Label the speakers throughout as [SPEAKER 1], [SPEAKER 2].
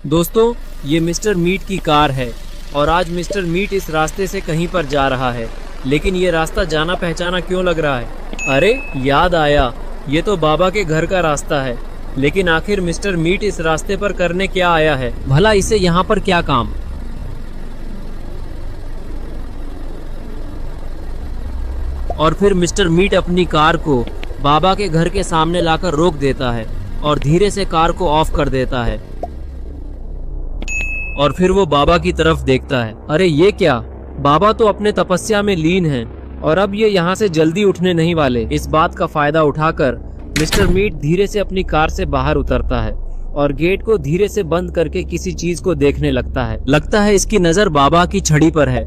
[SPEAKER 1] दोस्तों, ये mister meet की कार है और आज मिस्टर मीट इस रास्ते से कहीं पर जा रहा है, लेकिन ये रास्ता जाना पहचाना क्यों लग रहा है? अरे याद आया, ये तो बाबा के घर का रास्ता है। लेकिन आखिर मिस्टर मीट इस रास्ते पर करने क्या आया है? भला इसे यहाँ पर क्या काम? और फिर मिस्टर मीट अपनी कार को बाबा के घर के सामने लाकर रोक देता है और धीरे से कार को ऑफ कर देता है और फिर वो बाबा की तरफ देखता है। अरे ये क्या, बाबा तो अपने तपस्या में लीन हैं और अब ये यहाँ से जल्दी उठने नहीं वाले। इस बात का फायदा उठाकर मिस्टर मीट धीरे से अपनी कार से बाहर उतरता है और गेट को धीरे से बंद करके किसी चीज को देखने लगता है। लगता है इसकी नजर बाबा की छड़ी पर है।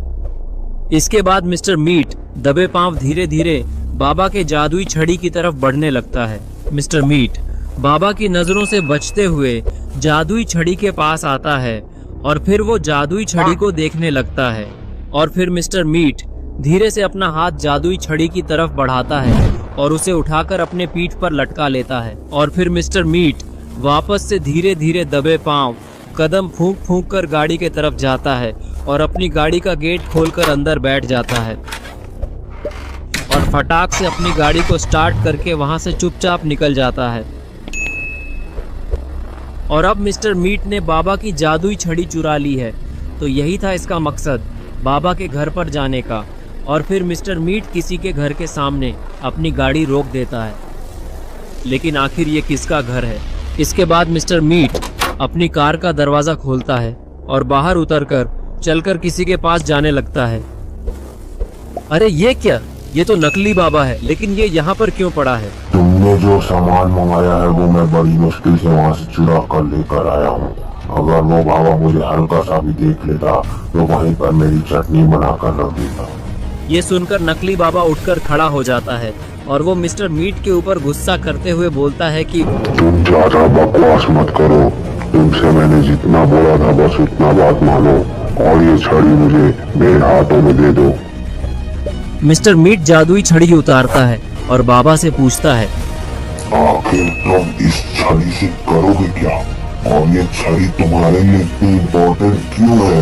[SPEAKER 1] इसके बाद मिस्टर मीट दबे पांव धीरे धीरे बाबा के जादुई छड़ी की तरफ बढ़ने लगता है। मिस्टर मीट बाबा की नजरों से बचते हुए जादुई छड़ी के पास आता है और फिर वो जादुई छड़ी को देखने लगता है और फिर मिस्टर मीट धीरे से अपना हाथ जादुई छड़ी की तरफ बढ़ाता है और उसे उठाकर अपने पीठ पर लटका लेता है और फिर मिस्टर मीट वापस से धीरे धीरे दबे पांव कदम फूंक फूंक कर गाड़ी के तरफ जाता है और अपनी गाड़ी का गेट खोलकर अंदर बैठ जाता है और फटाक से अपनी गाड़ी को स्टार्ट करके वहां से चुपचाप निकल जाता है। और अब मिस्टर मीट ने बाबा की जादुई छड़ी चुरा ली है, तो यही था इसका मकसद, बाबा के घर पर जाने का। और फिर मिस्टर मीट किसी के घर के सामने अपनी गाड़ी रोक देता है, लेकिन आखिर ये किसका घर है? इसके बाद मिस्टर मीट अपनी कार का दरवाजा खोलता है और बाहर उतरकर चलकर किसी के पास जाने लगता है। अरे ये क्या, ये तो नकली बाबा है, लेकिन ये यहाँ पर क्यों पड़ा है?
[SPEAKER 2] तुमने जो सामान मंगाया है वो मैं बड़ी मुश्किल से वहाँ से चुरा कर लेकर आया हूँ। अगर वो बाबा मुझे हल्का सा भी देख लेता तो वहीं पर मेरी चटनी बनाकर रख देता।
[SPEAKER 1] ये सुनकर नकली बाबा उठकर खड़ा हो जाता है और वो मिस्टर मीट के ऊपर गुस्सा करते हुए बोलता है कि
[SPEAKER 2] तुम ज्यादा बकवास मत करो, तुमसे मैंने जितना बोला था बस उतना बात मानो और ये छड़ी मुझे मेरे हाथों में दे दो।
[SPEAKER 1] मिस्टर मीट जादुई छड़ी उतारता है और बाबा से पूछता है,
[SPEAKER 2] आखिर तुम इस छड़ी से करोगे क्या और ये छड़ी तुम्हारे लिए इतनी इम्पोर्टेंट क्यों है?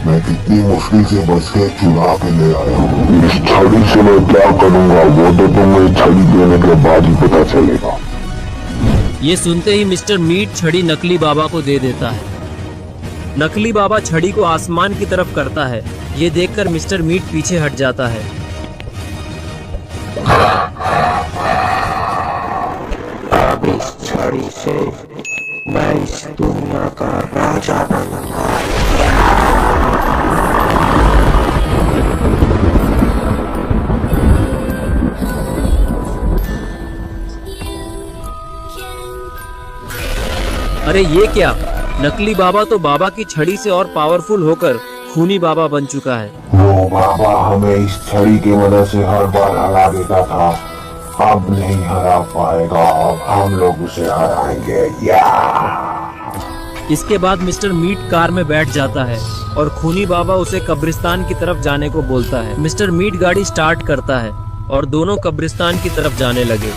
[SPEAKER 2] मैं कितनी मुश्किल से बच के चुरा के ले आया हूँ। इस छड़ी से मैं क्या करूँगा वो तो तुम्हें छड़ी देने के बाद ही पता चलेगा।
[SPEAKER 1] ये सुनते ही मिस्टर मीट छड़ी नकली बाबा को दे देता है। नकली बाबा छड़ी को आसमान की तरफ करता है। ये देखकर मिस्टर मीट पीछे हट जाता है।
[SPEAKER 3] अब इस छड़ी से मैं इस दुनिया का राजा बनूंगा।
[SPEAKER 1] अरे ये क्या, नकली बाबा तो बाबा की छड़ी से और पावरफुल होकर खूनी बाबा बन चुका है।
[SPEAKER 2] वो बाबा हमें इस छड़ी की मदद से हर बार हरा देता था, अब नहीं हरा पाएगा, अब हम लोग उसे हराएंगे।
[SPEAKER 1] इसके बाद मिस्टर मीट कार में बैठ जाता है और खूनी बाबा उसे कब्रिस्तान की तरफ जाने को बोलता है। मिस्टर मीट गाड़ी स्टार्ट करता है और दोनों कब्रिस्तान की तरफ जाने लगे।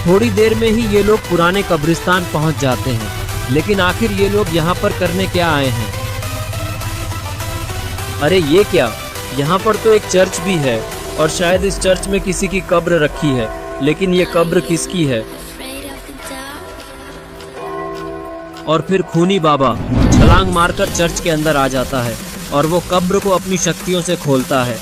[SPEAKER 1] थोड़ी देर में ही ये लोग पुराने कब्रिस्तान पहुंच जाते हैं, लेकिन आखिर ये लोग यहाँ पर करने क्या आए हैं? अरे ये क्या, यहाँ पर तो एक चर्च भी है और शायद इस चर्च में किसी की कब्र रखी है, लेकिन ये कब्र किसकी है? और फिर खूनी बाबा छलांग मारकर चर्च के अंदर आ जाता है और वो कब्र को अपनी शक्तियों से खोलता है।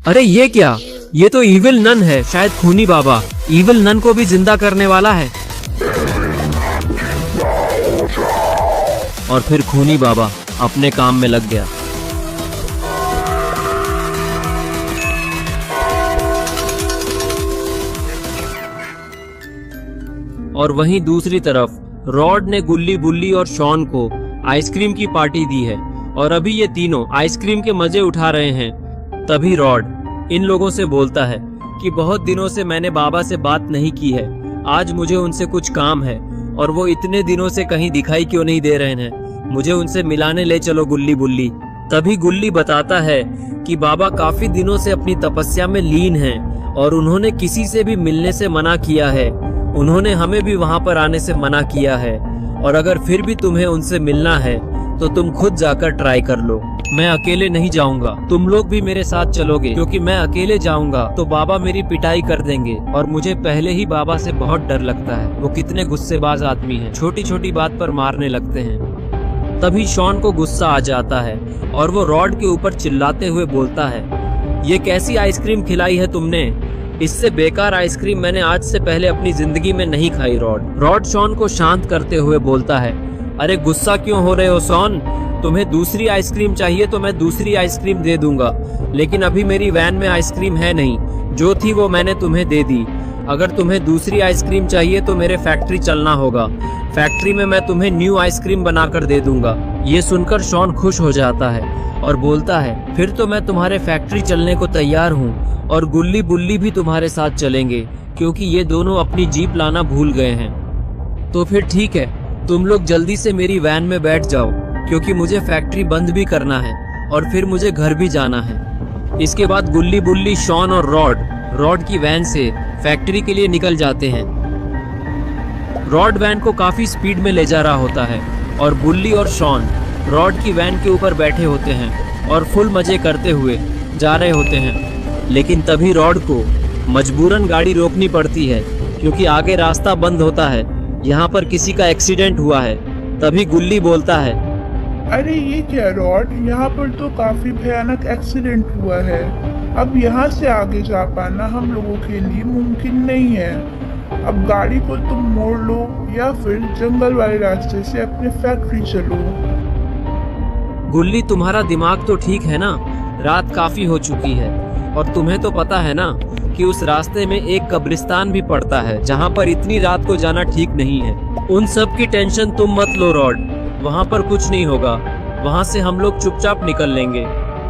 [SPEAKER 1] अरे ये क्या, ये तो इविल नन है, शायद खूनी बाबा इविल नन को भी जिंदा करने वाला है। और फिर खूनी बाबा अपने काम में लग गया। और वहीं दूसरी तरफ रॉड ने गुल्ली बुल्ली और शॉन को आइसक्रीम की पार्टी दी है और अभी ये तीनों आइसक्रीम के मजे उठा रहे हैं। तभी रॉड इन लोगों से बोलता है कि बहुत दिनों से मैंने बाबा से बात नहीं की है, आज मुझे उनसे कुछ काम है और वो इतने दिनों से कहीं दिखाई क्यों नहीं दे रहे हैं, मुझे उनसे मिलाने ले चलो गुल्ली बुल्ली। तभी गुल्ली बताता है कि बाबा काफी दिनों से अपनी तपस्या में लीन हैं और उन्होंने किसी से भी मिलने से मना किया है। उन्होंने हमें भी वहां पर आने से मना किया है और अगर फिर भी तुम्हें उनसे मिलना है तो तुम खुद जाकर ट्राई कर लो। मैं अकेले नहीं जाऊंगा, तुम लोग भी मेरे साथ चलोगे, क्योंकि मैं अकेले जाऊंगा तो बाबा मेरी पिटाई कर देंगे और मुझे पहले ही बाबा से बहुत डर लगता है। वो कितने गुस्सेबाज आदमी हैं, छोटी छोटी बात पर मारने लगते हैं। तभी शॉन को गुस्सा आ जाता है और वो रॉड के ऊपर चिल्लाते हुए बोलता है, ये कैसी आइसक्रीम खिलाई है तुमने? इससे बेकार आइसक्रीम मैंने आज से पहले अपनी जिंदगी में नहीं खाई। रॉड शॉन को शांत करते हुए बोलता है, अरे गुस्सा क्यों हो रहे हो शॉन? तुम्हें दूसरी आइसक्रीम चाहिए तो मैं दूसरी आइसक्रीम दे दूंगा, लेकिन अभी मेरी वैन में आइसक्रीम है नहीं, जो थी वो मैंने तुम्हें दे दी। अगर तुम्हें दूसरी आइसक्रीम चाहिए तो मेरे फैक्ट्री चलना होगा, फैक्ट्री में मैं तुम्हें न्यू आइसक्रीम बनाकर दे दूंगा। ये सुनकर शॉन खुश हो जाता है और बोलता है, फिर तो मैं तुम्हारे फैक्ट्री चलने को तैयार हूँ और गुल्ली बुल्ली भी तुम्हारे साथ चलेंगे, क्योंकि ये दोनों अपनी जीप लाना भूल गए हैं। तो फिर ठीक है, तुम लोग जल्दी से मेरी वैन में बैठ जाओ, क्योंकि मुझे फैक्ट्री बंद भी करना है और फिर मुझे घर भी जाना है। इसके बाद गुल्ली बुल्ली, शॉन और रॉड की वैन से फैक्ट्री के लिए निकल जाते हैं। रॉड वैन को काफी स्पीड में ले जा रहा होता है और बुल्ली और शॉन रॉड की वैन के ऊपर बैठे होते हैं और फुल मजे करते हुए जा रहे होते हैं। लेकिन तभी रॉड को मजबूरन गाड़ी रोकनी पड़ती है, क्योंकि आगे रास्ता बंद होता है। यहाँ पर किसी का एक्सीडेंट हुआ है। तभी गुल्ली बोलता है,
[SPEAKER 4] अरे ये क्या रॉड, यहाँ पर तो काफी भयानक एक्सीडेंट हुआ है। अब यहाँ से आगे जा पाना हम लोगों के लिए मुमकिन नहीं है। अब गाड़ी को तुम मोड़ लो या फिर जंगल वाले रास्ते से अपने फैक्ट्री चलो।
[SPEAKER 1] गुल्ली, तुम्हारा दिमाग तो ठीक है ना? रात काफी हो चुकी है और तुम्हें तो पता है ना कि उस रास्ते में एक कब्रिस्तान भी पड़ता है, जहाँ पर इतनी रात को जाना ठीक नहीं है। उन सब की टेंशन तुम मत लो रॉड, वहाँ पर कुछ नहीं होगा। वहाँ से हम लोग चुपचाप निकल लेंगे,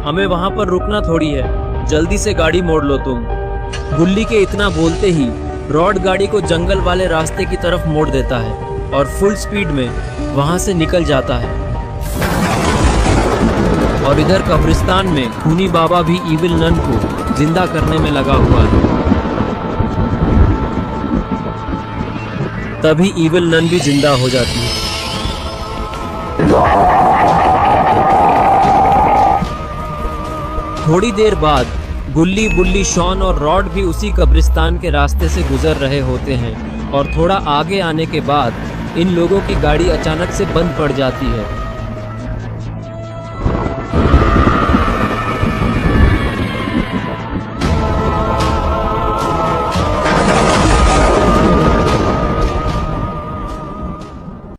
[SPEAKER 1] हमें वहाँ पर रुकना थोड़ी है। जल्दी से गाड़ी मोड़ लो तुम। गुल्ली के इतना बोलते ही रॉड गाड़ी को जंगल वाले रास्ते की तरफ मोड़ देता है और फुल स्पीड में वहाँ से निकल जाता है। और इधर कब्रिस्तान में खूनी बाबा भी इविल नन को जिंदा करने में लगा हुआ है। तभी इविल नन भी जिंदा हो जाती है। थोड़ी देर बाद गुल्ली बुल्ली, शॉन और रॉड भी उसी कब्रिस्तान के रास्ते से गुजर रहे होते हैं और थोड़ा आगे आने के बाद इन लोगों की गाड़ी अचानक से बंद पड़ जाती है